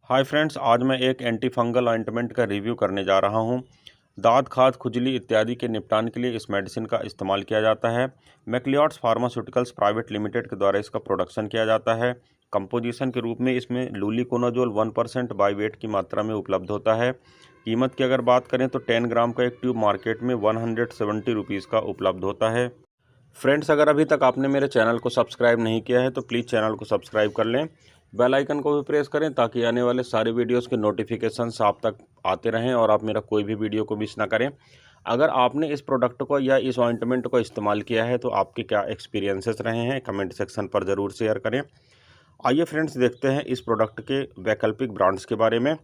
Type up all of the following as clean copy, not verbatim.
Hi friends, आज मैं एक एंटी फंगल ऑइंटमेंट का रिव्यू करने जा रहा हूं। दांत, खाज, खुजली इत्यादि के निपटान के लिए इस मेडिसिन का इस्तेमाल किया जाता है। मैक्लिओड्स फार्मास्यूटिकल्स प्राइवेट लिमिटेड के द्वारा इसका प्रोडक्शन किया जाता है। कंपोजिशन के रूप में इसमें लूलिकोनाजोल 1% बाई वेट की मात्रा में उपलब्ध होता है। कीमत की अगर बात करें तो 10 ग्राम का एक ट्यूब मार्केट में 170 रुपीज़ का उपलब्ध होता है। फ्रेंड्स, अगर अभी तक आपने मेरे चैनल को सब्सक्राइब नहीं किया है तो प्लीज़ चैनल को सब्सक्राइब कर लें। बेल आइकन को भी प्रेस करें ताकि आने वाले सारे वीडियोस के नोटिफिकेशंस आप तक आते रहें और आप मेरा कोई भी वीडियो को मिस ना करें। अगर आपने इस प्रोडक्ट को या इस ऑइंटमेंट को इस्तेमाल किया है तो आपके क्या एक्सपीरियंसेस रहे हैं, कमेंट सेक्शन पर ज़रूर शेयर करें। आइए फ्रेंड्स, देखते हैं इस प्रोडक्ट के वैकल्पिक ब्रांड्स के बारे में।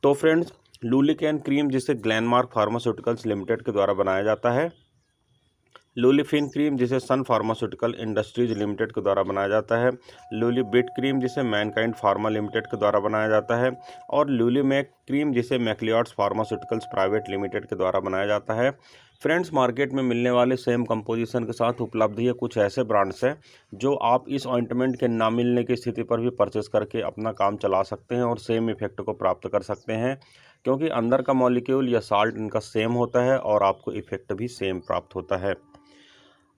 तो फ्रेंड्स, लूलिकैन क्रीम, जिसे ग्लेनमार्क फार्मास्यूटिकल्स लिमिटेड के द्वारा बनाया जाता है। लूलिफिन क्रीम, जिसे सन फार्मास्यूटिकल इंडस्ट्रीज लिमिटेड के द्वारा बनाया जाता है। लूलिबिट क्रीम, जिसे मैनकाइंड फार्मा लिमिटेड के द्वारा बनाया जाता है। और लूलिमैक क्रीम, जिसे मैक्लिओड्स फार्मास्यूटिकल्स प्राइवेट लिमिटेड के द्वारा बनाया जाता है। फ्रेंड्स, मार्केट में मिलने वाले सेम कंपोजिशन के साथ उपलब्ध ये कुछ ऐसे ब्रांड्स हैं जो आप इस ऑइंटमेंट के ना मिलने की स्थिति पर भी परचेस करके अपना काम चला सकते हैं और सेम इफेक्ट को प्राप्त कर सकते हैं, क्योंकि अंदर का मॉलिक्यूल या साल्ट इनका सेम होता है और आपको इफेक्ट भी सेम प्राप्त होता है।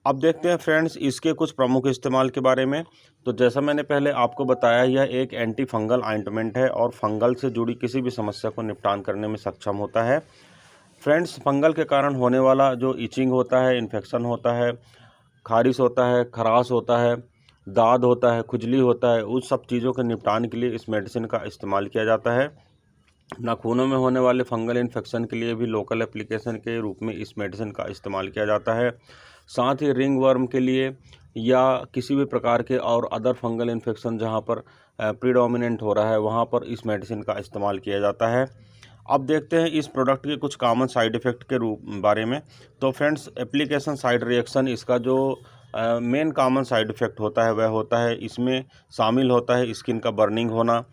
अब देखते हैं फ्रेंड्स इसके कुछ प्रमुख इस्तेमाल के बारे में। तो जैसा मैंने पहले आपको बताया, यह एक एंटी फंगल ऑइंटमेंट है और फंगल से जुड़ी किसी भी समस्या को निपटान करने में सक्षम होता है। फ्रेंड्स, फंगल के कारण होने वाला जो इचिंग होता है, इन्फेक्शन होता है, खारिश होता है, खराश होता है, दाद होता है, खुजली होता है, उस सब चीज़ों के निपटान के लिए इस मेडिसिन का इस्तेमाल किया जाता है। नाखूनों में होने वाले फंगल इन्फेक्शन के लिए भी लोकल एप्लीकेशन के रूप में इस मेडिसिन का इस्तेमाल किया जाता है। साथ ही रिंग वर्म के लिए या किसी भी प्रकार के और अदर फंगल इन्फेक्शन जहां पर प्रीडोमिनेंट हो रहा है, वहां पर इस मेडिसिन का इस्तेमाल किया जाता है। अब देखते हैं इस प्रोडक्ट के कुछ कॉमन साइड इफ़ेक्ट के बारे में। तो फ्रेंड्स, एप्लीकेशन साइड रिएक्शन, इसका जो मेन कॉमन साइड इफ़ेक्ट होता है वह होता है, इसमें शामिल होता है स्किन का बर्निंग होना,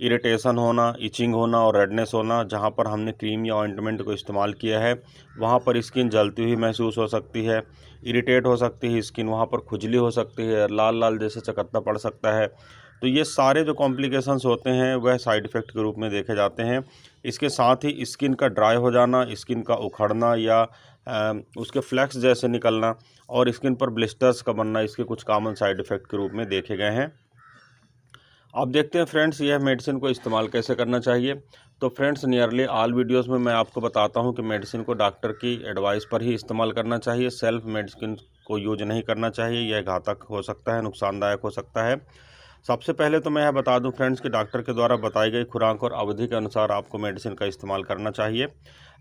इरिटेशन होना, इचिंग होना और रेडनेस होना। जहां पर हमने क्रीम या ऑइंटमेंट को इस्तेमाल किया है वहां पर स्किन जलती हुई महसूस हो सकती है, इरिटेट हो सकती है स्किन, वहां पर खुजली हो सकती है, लाल लाल जैसे चकत्ता पड़ सकता है। तो ये सारे जो कॉम्प्लिकेशंस होते हैं वह साइड इफ़ेक्ट के रूप में देखे जाते हैं। इसके साथ ही स्किन का ड्राई हो जाना, स्किन का उखड़ना या उसके फ्लैक्स जैसे निकलना और स्किन पर ब्लिस्टर्स का बनना, इसके कुछ कॉमन साइड इफ़ेक्ट के रूप में देखे गए हैं। अब देखते हैं फ्रेंड्स यह मेडिसिन को इस्तेमाल कैसे करना चाहिए। तो फ्रेंड्स, नियरली ऑल वीडियोस में मैं आपको बताता हूं कि मेडिसिन को डॉक्टर की एडवाइस पर ही इस्तेमाल करना चाहिए। सेल्फ मेडिसिन को यूज नहीं करना चाहिए, यह घातक हो सकता है, नुकसानदायक हो सकता है। सबसे पहले तो मैं यह बता दूं फ्रेंड्स कि डॉक्टर के द्वारा बताई गई खुराक और अवधि के अनुसार आपको मेडिसिन का इस्तेमाल करना चाहिए।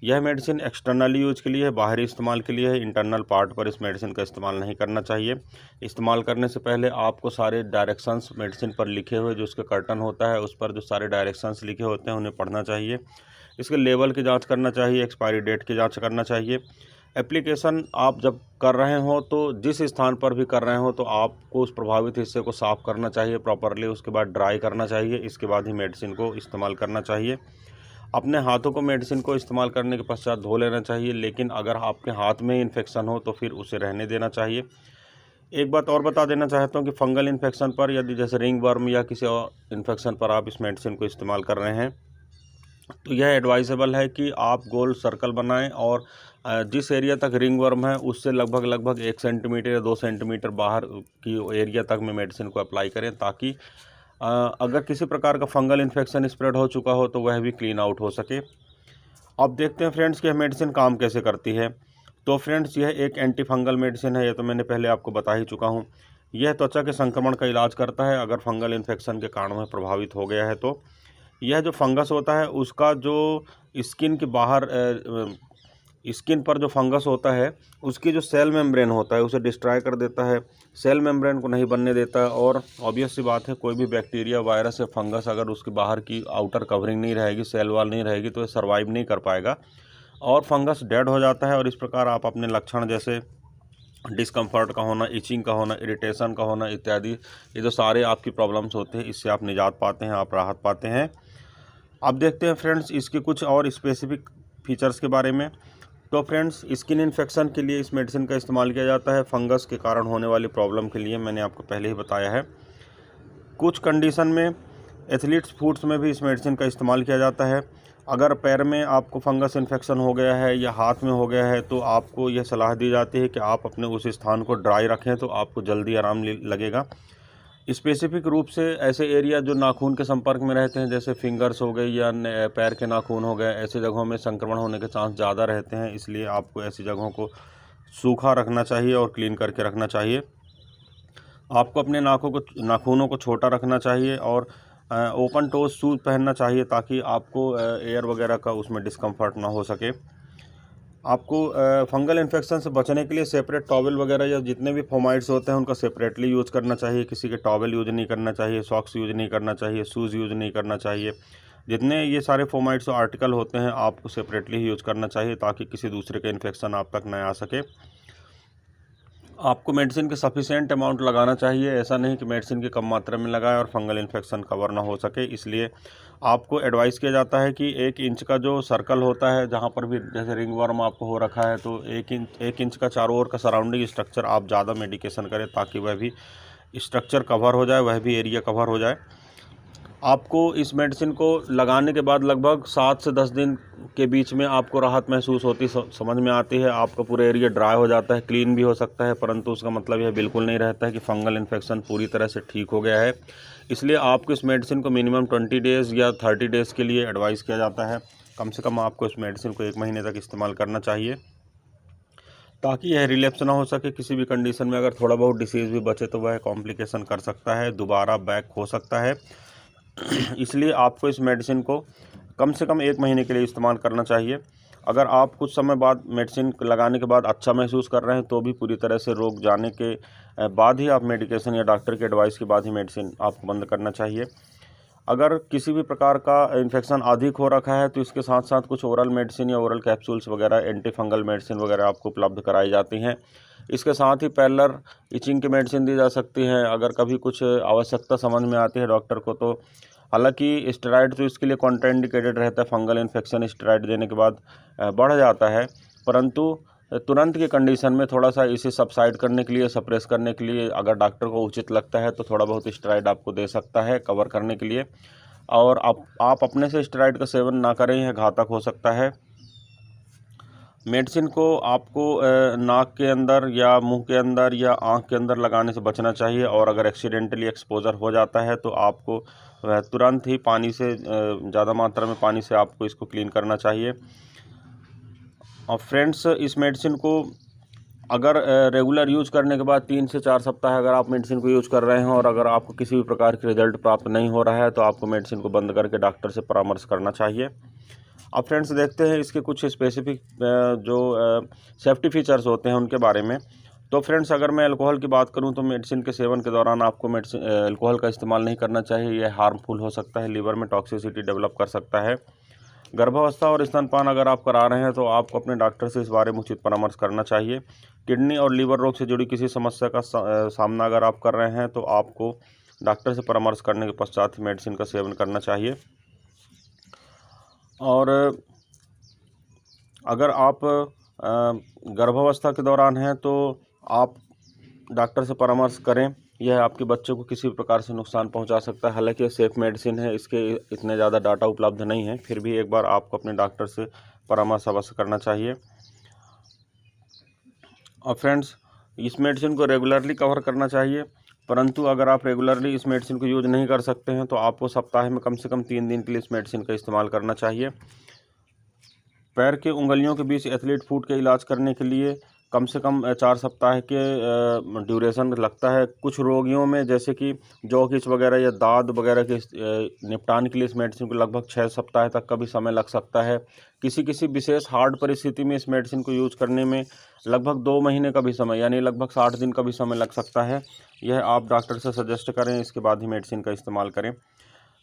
यह मेडिसिन एक्सटर्नल यूज के लिए है, बाहरी इस्तेमाल के लिए है। इंटरनल पार्ट पर इस मेडिसिन का इस्तेमाल नहीं करना चाहिए। इस्तेमाल करने से पहले आपको सारे डायरेक्शंस मेडिसिन पर लिखे हुए जो उसके कर्टन होता है उस पर जो सारे डायरेक्शंस लिखे होते हैं उन्हें पढ़ना चाहिए। इसके लेवल की जाँच करना चाहिए, एक्सपायरी डेट की जाँच करना चाहिए। एप्लीकेशन आप जब कर रहे हो तो जिस स्थान पर भी कर रहे हो तो आपको उस प्रभावित हिस्से को साफ़ करना चाहिए प्रॉपरली, उसके बाद ड्राई करना चाहिए, इसके बाद ही मेडिसिन को इस्तेमाल करना चाहिए। अपने हाथों को मेडिसिन को इस्तेमाल करने के पश्चात धो लेना चाहिए, लेकिन अगर आपके हाथ में इन्फेक्शन हो तो फिर उसे रहने देना चाहिए। एक बात और बता देना चाहता हूँ कि फंगल इन्फेक्शन पर, यदि जैसे रिंग वर्म या किसी और इन्फेक्शन पर आप इस मेडिसिन को इस्तेमाल कर रहे हैं तो यह एडवाइजेबल है कि आप गोल सर्कल बनाएं और जिस एरिया तक रिंग वर्म है उससे लगभग 1 सेंटीमीटर या 2 सेंटीमीटर बाहर की एरिया तक में मेडिसिन को अप्लाई करें, ताकि अगर किसी प्रकार का फंगल इन्फेक्शन स्प्रेड हो चुका हो तो वह भी क्लीन आउट हो सके। अब देखते हैं फ्रेंड्स कि यह मेडिसिन काम कैसे करती है। तो फ्रेंड्स, यह एक एंटी फंगल मेडिसिन है, यह तो मैंने पहले आपको बता ही चुका हूँ। यह त्वचा के संक्रमण का इलाज करता है अगर फंगल इन्फेक्शन के कारण वह प्रभावित हो गया है तो। यह जो फंगस होता है उसका जो स्किन के बाहर स्किन पर जो फंगस होता है उसकी जो सेल मेम्ब्रेन होता है उसे डिस्ट्रॉय कर देता है, सेल मेम्ब्रेन को नहीं बनने देता है। और ऑब्वियस सी बात है, कोई भी बैक्टीरिया, वायरस या फंगस अगर उसकी बाहर की आउटर कवरिंग नहीं रहेगी, सेल वॉल नहीं रहेगी, तो ये सर्वाइव नहीं कर पाएगा और फंगस डेड हो जाता है। और इस प्रकार आप अपने लक्षण जैसे डिस्कम्फर्ट का होना, इचिंग का होना, इरिटेशन का होना इत्यादि, ये जो सारे आपकी प्रॉब्लम्स होते हैं इससे आप निजात पाते हैं, आप राहत पाते हैं। अब देखते हैं फ्रेंड्स इसके कुछ और स्पेसिफिक फीचर्स के बारे में। तो फ्रेंड्स, स्किन इन्फेक्शन के लिए इस मेडिसिन का इस्तेमाल किया जाता है। फंगस के कारण होने वाली प्रॉब्लम के लिए मैंने आपको पहले ही बताया है। कुछ कंडीशन में एथलीट्स फूड्स में भी इस मेडिसिन का इस्तेमाल किया जाता है। अगर पैर में आपको फंगस इन्फेक्शन हो गया है या हाथ में हो गया है तो आपको यह सलाह दी जाती है कि आप अपने उस स्थान को ड्राई रखें, तो आपको जल्दी आराम लगेगा। स्पेसिफिक रूप से ऐसे एरिया जो नाखून के संपर्क में रहते हैं, जैसे फिंगर्स हो गए या पैर के नाखून हो गए, ऐसे जगहों में संक्रमण होने के चांस ज़्यादा रहते हैं। इसलिए आपको ऐसी जगहों को सूखा रखना चाहिए और क्लीन करके रखना चाहिए। आपको अपने नाखूनों को छोटा रखना चाहिए और ओपन टोज शूज़ पहनना चाहिए ताकि आपको एयर वगैरह का उसमें डिस्कम्फर्ट ना हो सके। आपको फंगल इन्फेक्शन से बचने के लिए सेपरेट टॉवल वगैरह या जितने भी फोमाइड्स होते हैं उनका सेपरेटली यूज़ करना चाहिए। किसी के टॉवल यूज़ नहीं करना चाहिए, सॉक्स यूज़ नहीं करना चाहिए, शूज़ यूज़ नहीं करना चाहिए। जितने ये सारे फोमाइड्स आर्टिकल होते हैं आपको सेपरेटली ही यूज़ करना चाहिए ताकि किसी दूसरे का इन्फेक्शन आप तक न आ सके। आपको मेडिसिन के सफिशिएंट अमाउंट लगाना चाहिए, ऐसा नहीं कि मेडिसिन की कम मात्रा में लगाएं और फंगल इन्फेक्शन कवर ना हो सके। इसलिए आपको एडवाइस किया जाता है कि 1 इंच का जो सर्कल होता है, जहां पर भी जैसे रिंग वर्म आपको हो रखा है, तो 1 इंच का चारों ओर का सराउंडिंग स्ट्रक्चर आप ज़्यादा मेडिकेशन करें ताकि वह भी स्ट्रक्चर कवर हो जाए, वह भी एरिया कवर हो जाए। आपको इस मेडिसिन को लगाने के बाद लगभग 7 से 10 दिन के बीच में आपको राहत महसूस होती समझ में आती है। आपका पूरा एरिया ड्राई हो जाता है, क्लीन भी हो सकता है, परंतु उसका मतलब यह बिल्कुल नहीं रहता है कि फंगल इन्फेक्शन पूरी तरह से ठीक हो गया है। इसलिए आपको इस मेडिसिन को मिनिमम 20 डेज़ या 30 डेज़ के लिए एडवाइस किया जाता है। कम से कम आपको इस मेडिसिन को 1 महीने तक इस्तेमाल करना चाहिए ताकि यह रिलैप्स ना हो सके। किसी भी कंडीशन में अगर थोड़ा बहुत डिसीज़ भी बचे तो वह कॉम्प्लिकेशन कर सकता है, दोबारा बैक हो सकता है। इसलिए आपको इस मेडिसिन को कम से कम 1 महीने के लिए इस्तेमाल करना चाहिए। अगर आप कुछ समय बाद मेडिसिन लगाने के बाद अच्छा महसूस कर रहे हैं तो भी पूरी तरह से रोग जाने के बाद ही आप मेडिकेशन या डॉक्टर के एडवाइस के बाद ही मेडिसिन आपको बंद करना चाहिए। अगर किसी भी प्रकार का इन्फेक्शन अधिक हो रखा है तो इसके साथ साथ कुछ ओरल मेडिसिन या ओरल कैप्सूल्स वगैरह, एंटी फंगल मेडिसिन वगैरह आपको उपलब्ध कराई जाती हैं। इसके साथ ही पैरेलल इचिंग की मेडिसिन दी जा सकती है अगर कभी कुछ आवश्यकता समझ में आती है डॉक्टर को। तो हालांकि स्टेरॉइड तो इसके लिए कॉन्ट्राइंडिकेटेड रहता है, फंगल इन्फेक्शन स्टेरॉइड देने के बाद बढ़ जाता है, परंतु तुरंत की कंडीशन में थोड़ा सा इसे सबसाइड करने के लिए, सप्रेस करने के लिए अगर डॉक्टर को उचित लगता है तो थोड़ा बहुत स्टेरॉइड आपको दे सकता है कवर करने के लिए। और आप अपने से स्टेरॉइड का सेवन ना करें, यह घातक हो सकता है। मेडिसिन को आपको नाक के अंदर या मुंह के अंदर या आंख के अंदर लगाने से बचना चाहिए और अगर एक्सीडेंटली एक्सपोजर हो जाता है तो आपको तुरंत ही पानी से, ज़्यादा मात्रा में पानी से आपको इसको क्लीन करना चाहिए। और फ्रेंड्स, इस मेडिसिन को अगर रेगुलर यूज़ करने के बाद 3 से 4 सप्ताह अगर आप मेडिसिन को यूज़ कर रहे हैं और अगर आपको किसी भी प्रकार के रिजल्ट प्राप्त नहीं हो रहा है तो आपको मेडिसिन को बंद करके डॉक्टर से परामर्श करना चाहिए। अब फ्रेंड्स देखते हैं इसके कुछ स्पेसिफिक जो सेफ्टी फीचर्स होते हैं उनके बारे में। तो फ्रेंड्स, अगर मैं अल्कोहल की बात करूं तो मेडिसिन के सेवन के दौरान आपको अल्कोहल का इस्तेमाल नहीं करना चाहिए। यह हार्मफुल हो सकता है, लीवर में टॉक्सिसिटी डेवलप कर सकता है। गर्भावस्था और स्तनपान अगर आप करा रहे हैं तो आपको अपने डॉक्टर से इस बारे में उचित परामर्श करना चाहिए। किडनी और लीवर रोग से जुड़ी किसी समस्या का सामना अगर आप कर रहे हैं तो आपको डॉक्टर से परामर्श करने के पश्चात ही मेडिसिन का सेवन करना चाहिए। और अगर आप गर्भावस्था के दौरान हैं तो आप डॉक्टर से परामर्श करें, यह आपके बच्चे को किसी प्रकार से नुकसान पहुंचा सकता है। हालांकि ये सेफ मेडिसिन है, इसके इतने ज़्यादा डाटा उपलब्ध नहीं है, फिर भी एक बार आपको अपने डॉक्टर से परामर्श अवश्य करना चाहिए। और फ्रेंड्स, इस मेडिसिन को रेगुलरली कवर करना चाहिए, परंतु अगर आप रेगुलरली इस मेडिसिन को यूज़ नहीं कर सकते हैं तो आपको सप्ताह में कम से कम 3 दिन के लिए इस मेडिसिन का इस्तेमाल करना चाहिए। पैर के उंगलियों के बीच एथलीट फुट के इलाज करने के लिए कम से कम 4 सप्ताह के ड्यूरेशन लगता है। कुछ रोगियों में जैसे कि जॉकिच वगैरह या दाद वगैरह के निपटान के लिए इस मेडिसिन को लगभग 6 सप्ताह तक का भी समय लग सकता है। किसी विशेष हार्ड परिस्थिति में इस मेडिसिन को यूज़ करने में लगभग 2 महीने का भी समय, यानी लगभग 60 दिन का भी समय लग सकता है। यह आप डॉक्टर से सजेस्ट करें, इसके बाद ही मेडिसिन का इस्तेमाल करें।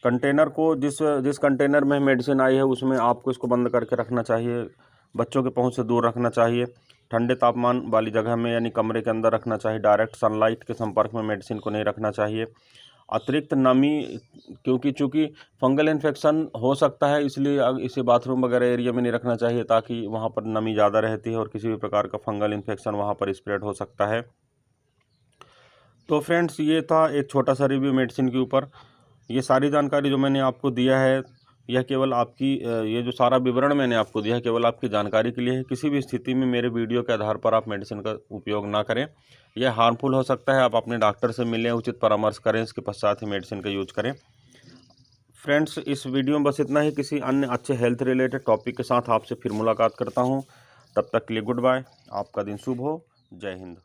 कंटेनर को जिस कंटेनर में मेडिसिन आई है उसमें आपको इसको बंद करके रखना चाहिए। बच्चों के पहुंच से दूर रखना चाहिए। ठंडे तापमान वाली जगह में यानी कमरे के अंदर रखना चाहिए। डायरेक्ट सनलाइट के संपर्क में मेडिसिन को नहीं रखना चाहिए। अतिरिक्त नमी, क्योंकि चूँकि फंगल इन्फेक्शन हो सकता है इसलिए इसे बाथरूम वगैरह एरिया में नहीं रखना चाहिए ताकि वहाँ पर नमी ज़्यादा रहती है और किसी भी प्रकार का फंगल इन्फेक्शन वहाँ पर स्प्रेड हो सकता है। तो फ्रेंड्स, ये था एक छोटा सा रिव्यू मेडिसिन के ऊपर। ये सारी जानकारी जो मैंने आपको दिया है, यह केवल आपकी ये जो सारा विवरण मैंने आपको दिया है केवल आपकी जानकारी के लिए है। किसी भी स्थिति में मेरे वीडियो के आधार पर आप मेडिसिन का उपयोग ना करें, यह हार्मफुल हो सकता है। आप अपने डॉक्टर से मिलें, उचित परामर्श करें, इसके पश्चात ही मेडिसिन का यूज करें। फ्रेंड्स, इस वीडियो में बस इतना ही। किसी अन्य अच्छे हेल्थ रिलेटेड टॉपिक के साथ आपसे फिर मुलाकात करता हूँ। तब तक के लिए गुड बाय। आपका दिन शुभ हो। जय हिंद।